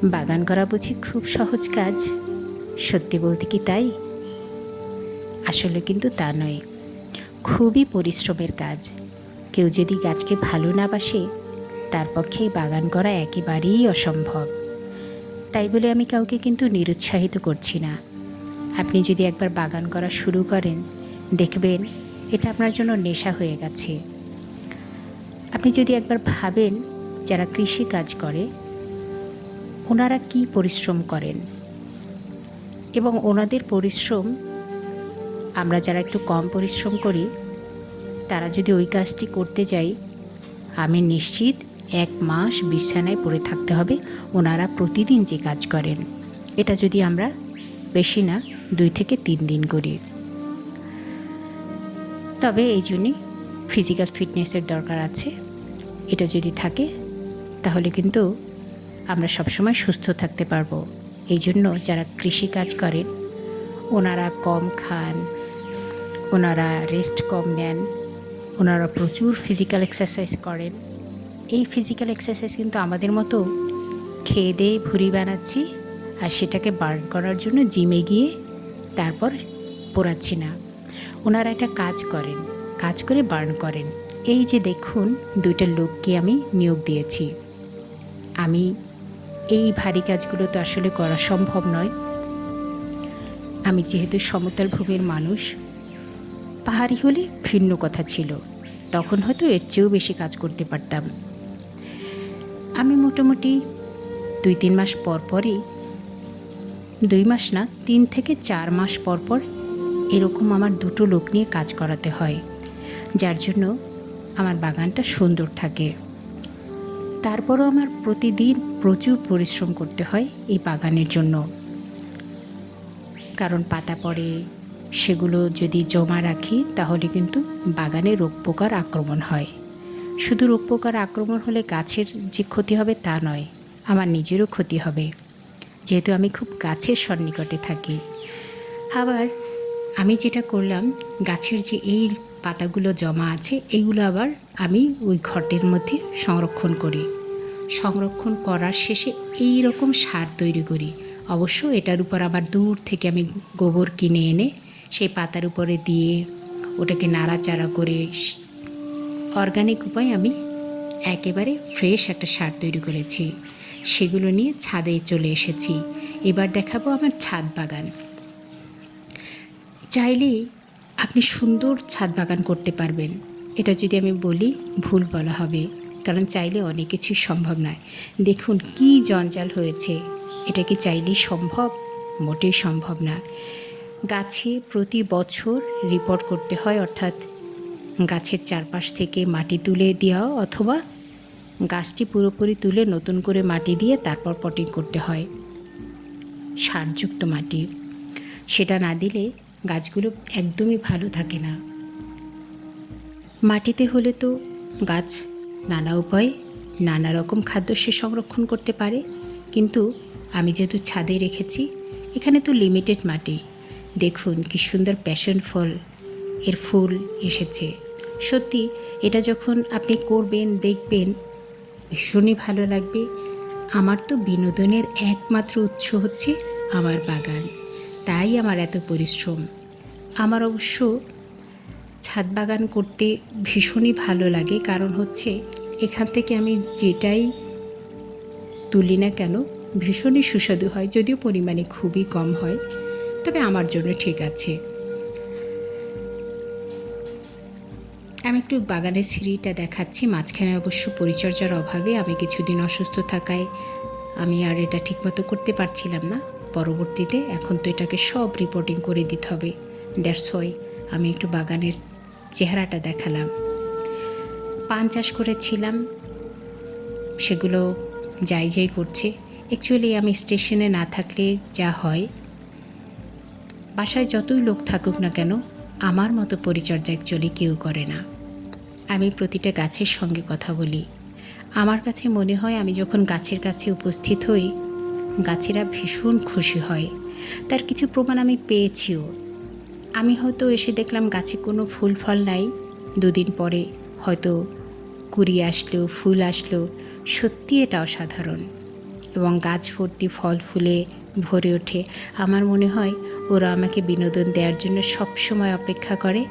বাগান করা বুঝি খুব সহজ কাজ? সত্যি বলতে কি তাই? আসলে কিন্তু তা নয়, খুবই পরিশ্রমের কাজ। কেউ যদি গাছকে ভালো না বাসে, তার পক্ষে বাগান করা একেবারেই অসম্ভব। তাই বলে আমি কাউকে কিন্তু নিরুৎসাহিত করছি না। আপনি যদি একবার বাগান করা শুরু করেন, দেখবেন এটা আপনার জন্য নেশা হয়ে গেছে। আপনি যদি একবার ভাবেন, যারা কৃষি কাজ করে ওনারা কি পরিশ্রম করেন, এবং ওনাদের পরিশ্রম আমরা যারা একটু কম পরিশ্রম করি, তারা যদি ওই কাজটি করতে যাই, আমি নিশ্চিত 1 মাস বিছানায় পড়ে থাকতে হবে ওনারা প্রতিদিন যে কাজ করেন। এটা যদি আমরা বেশি না 2 থেকে 3 দিন করি। তবে এই জন্যই ফিজিক্যাল ফিটনেসের দরকার আছে। এটা যদি থাকে তাহলে কিন্তু আমরা সবসময় সুস্থ থাকতে পারবো। এই জন্য যারা কৃষি কাজ করেন ওনারা কম খান, ওনারা রেস্ট কম নেন, ওনারা প্রচুর ফিজিক্যাল এক্সারসাইজ করেন। এই ফিজিক্যাল এক্সারসাইজ কিন্তু আমাদের মতো খেয়ে দিয়ে ভুঁড়ি বানাচ্ছি আর সেটাকে বার্ন করার জন্য জিমে গিয়ে তারপর পোড়াচ্ছি না। ওনারা একটা কাজ করেন, কাজ করে বার্ন করেন। এই যে দেখুন, 2টা লোককে আমি নিয়োগ দিয়েছি। আমি এই ভারী কাজগুলো তো আসলে করা সম্ভব নয়। আমি যেহেতু সমতল ভূমির মানুষ, পাহাড়ি হলে ভিন্ন কথা ছিল, তখন হয়তো এর চেয়েও বেশি কাজ করতে পারতাম। আমি মোটামুটি 2-3 মাস পর পরই, 2 মাস না 3 থেকে 4 মাস পর পর এরকম আমার 2টো লোক নিয়ে কাজ করাতে হয়, যার জন্য আমার বাগানটা সুন্দর থাকে। তারপরও আমার প্রতিদিন প্রচুর পরিশ্রম করতে হয় এই বাগানের জন্য, কারণ পাতা পড়ে, সেগুলো যদি জমা রাখি তাহলে কিন্তু বাগানে রোগ পোকার আক্রমণ হয়। শুধু রোগ পোকার আক্রমণ হলে গাছের যে ক্ষতি হবে তা নয়, আমার নিজেরও ক্ষতি হবে, যেহেতু আমি খুব গাছের সন্নিকটে থাকি। আবার আমি যেটা করলাম, গাছের যে এই পাতাগুলো জমা আছে এইগুলো আবার আমি ওই ঘটের মধ্যে সংরক্ষণ করি। সংরক্ষণ করার শেষে এই রকম সার তৈরি করি। অবশ্য এটার উপর আবার দূর থেকে আমি গোবর কিনে এনে সেই পাতার উপরে দিয়ে ওটাকে নাড়াচাড়া করে অর্গানিক উপায়ে আমি একেবারে ফ্রেশ একটা সার তৈরি করেছি। সেগুলো নিয়ে ছাদে চলে এসেছি। এবার দেখাবো আমার ছাদ বাগান। চাইলেই আপনি সুন্দর ছাদ বাগান করতে পারবেন। এটা যদি আমি বলি ভুল বলা হবে, কারণ চাইলে অনেক কিছুই সম্ভব নয়। দেখুন কি জঞ্জাল হয়েছে, এটা কি চাইলেই সম্ভব? মোটেই সম্ভব না। গাছে প্রতি বছর রিপোর্ট করতে হয়, অর্থাৎ গাছের চারপাশ থেকে মাটি তুলে দেওয়া, অথবা গাছটি পুরোপুরি তুলে নতুন করে মাটি দিয়ে তারপর পটিং করতে হয়, সারযুক্ত মাটি। সেটা না দিলে গাছগুলো একদমই ভালো থাকে না। মাটিতে হলে তো গাছ নানা উপায়ে নানা রকম খাদ্য সে সংরক্ষণ করতে পারে, কিন্তু আমি যেহেতু ছাদে রেখেছি, এখানে তো লিমিটেড মাটি। দেখুন কি সুন্দর প্যাশন ফল, এর ফুল এসেছে। সত্যি এটা যখন আপনি করবেন, দেখবেন ভীষণই ভালো লাগবে। আমার তো বিনোদনের একমাত্র উৎস হচ্ছে আমার বাগান, তাই আমার এত পরিশ্রম। আমার অবশ্য ছাদ বাগান করতে ভীষণই ভালো লাগে, কারণ হচ্ছে এখান থেকে আমি যেটাই তুলি না কেন ভীষণই সুস্বাদু হয়, যদিও পরিমাণে খুবই কম হয়, তবে আমার জন্য ঠিক আছে। আমি একটু বাগানের সিঁড়িটা দেখাচ্ছি। মাঝখানে অবশ্য পরিচর্যার অভাবে আমি কিছুদিন অসুস্থ থাকায় আমি আর এটা ঠিকমতো করতে পারছিলাম না। পরবর্তীতে এখন তো এটাকে সব রিপোর্টিং করে দিতে হবে, দ্যাটস ওয়াই আমি একটু বাগানের চেহারাটা দেখালাম। পান চাষ করেছিলাম, সেগুলো যাই করছে। অ্যাকচুয়ালি আমি স্টেশনে না থাকলে যা হয়, বাসায় যতই লোক থাকুক না কেন, আমার মতো পরিচর্যা অ্যাকচুয়ালি কেউ করে না। আমি প্রতিটা গাছের সঙ্গে কথা বলি। আমার কাছে মনে হয় আমি যখন গাছের কাছে উপস্থিত হই, গাছেরা ভীষণ খুশি হয়। তার কিছু প্রমাণ আমি পেয়েছিও। আমি হয়তো এসে দেখলাম গাছে কোনো ফুল ফল নাই, 2 দিন পরে হয়তো কুড়ি আসলো, ফুল আসলো। সত্যি এটা অসাধারণ। এবং গাছ ভর্তি ফল ফুলে ভরে ওঠে। আমার মনে হয় ওরা আমাকে বিনোদন দেওয়ার জন্য সবসময় অপেক্ষা করে।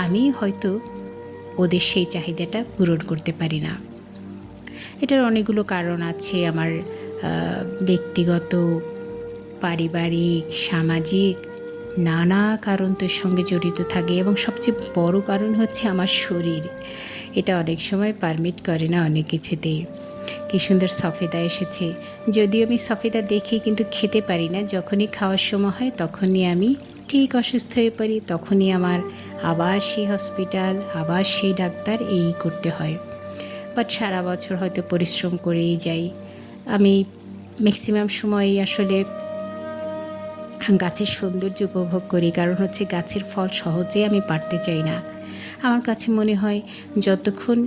আমি হয়তো ওদের সেই চাহিদাটা পূরণ করতে পারি না। এটার অনেকগুলো কারণ আছে, আমার ব্যক্তিগত, পারিবারিক, সামাজিক নানা কারণ তো এর সঙ্গে জড়িত থাকে, এবং সবচেয়ে বড় কারণ হচ্ছে আমার শরীর। এটা অনেক সময় পারমিট করে না অনেক কিছুতেই। কী সুন্দর সফেদা এসেছে, যদিও আমি সফেদা দেখি কিন্তু খেতে পারি না। যখনই খাওয়ার সময় হয় তখনই আমি ঠিক অসুস্থ হয়ে পড়ি, তখনই আমার আবার সেই হসপিটাল, আবার সেই ডাক্তার, এই করতে হয়। বাট সারা বছর হয়তো পরিশ্রম করেই যাই। আমি ম্যাক্সিমাম সময়ই আসলে গাছের সৌন্দর্য উপভোগ করি, কারণ হচ্ছে গাছের ফল সহজেই আমি পাড়তে চাই না। আমার কাছে মনে হয় যতক্ষণ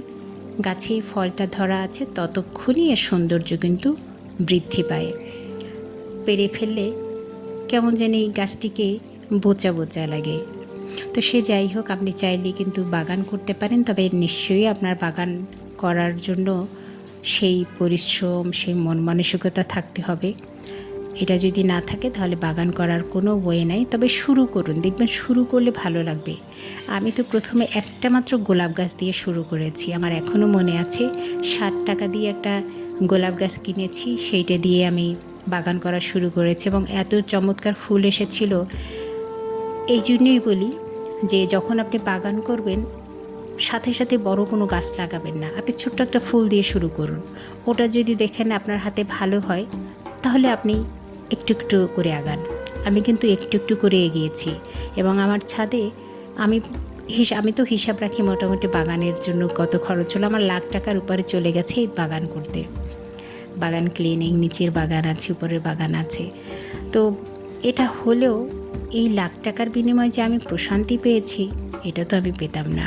গাছে এই ফলটা ধরা আছে ততক্ষণই এর সৌন্দর্য কিন্তু বৃদ্ধি পায়। পেরে ফেললে কেমন জানি এই গাছটিকে বোচা বোচা লাগে। তো সে যাই হোক, আপনি চাইলে কিন্তু বাগান করতে পারেন, তবে নিশ্চয়ই আপনার বাগান করার জন্য সেই পরিশ্রম, সেই মন মানসিকতা থাকতে হবে। এটা যদি না থাকে তাহলে বাগান করার কোনো ওয়ে নাই। তবে শুরু করুন, দেখবেন শুরু করলে ভালো লাগবে। আমি তো প্রথমে একটা মাত্র গোলাপ গাছ দিয়ে শুরু করেছি। আমার এখনও মনে আছে, 60 টাকা দিয়ে একটা গোলাপ গাছ কিনেছি, সেইটা দিয়ে আমি বাগান করা শুরু করেছি, এবং এত চমৎকার ফুল এসেছিল। এই জন্যই বলি যে যখন আপনি বাগান করবেন সাথে সাথে বড় কোনো গাছ লাগাবেন না, আপনি ছোট্ট একটা ফুল দিয়ে শুরু করুন। ওটা যদি দেখেন আপনার হাতে ভালো হয় তাহলে আপনি একটু একটু করে আগান। আমি কিন্তু একটু একটু করে এগিয়েছি, এবং আমার ছাদে আমি তো হিসাব রাখি মোটামুটি বাগানের জন্য কত খরচ হলো। আমার লাখ টাকার উপরে চলে গেছে এই বাগান করতে। বাগান ক্লিনিং, নিচের বাগান আছে, উপরের বাগান আছে। তো এটা হলেও এই লাখ টাকার বিনিময়ে যে আমি প্রশান্তি পেয়েছি, এটা তো আমি পেতাম না।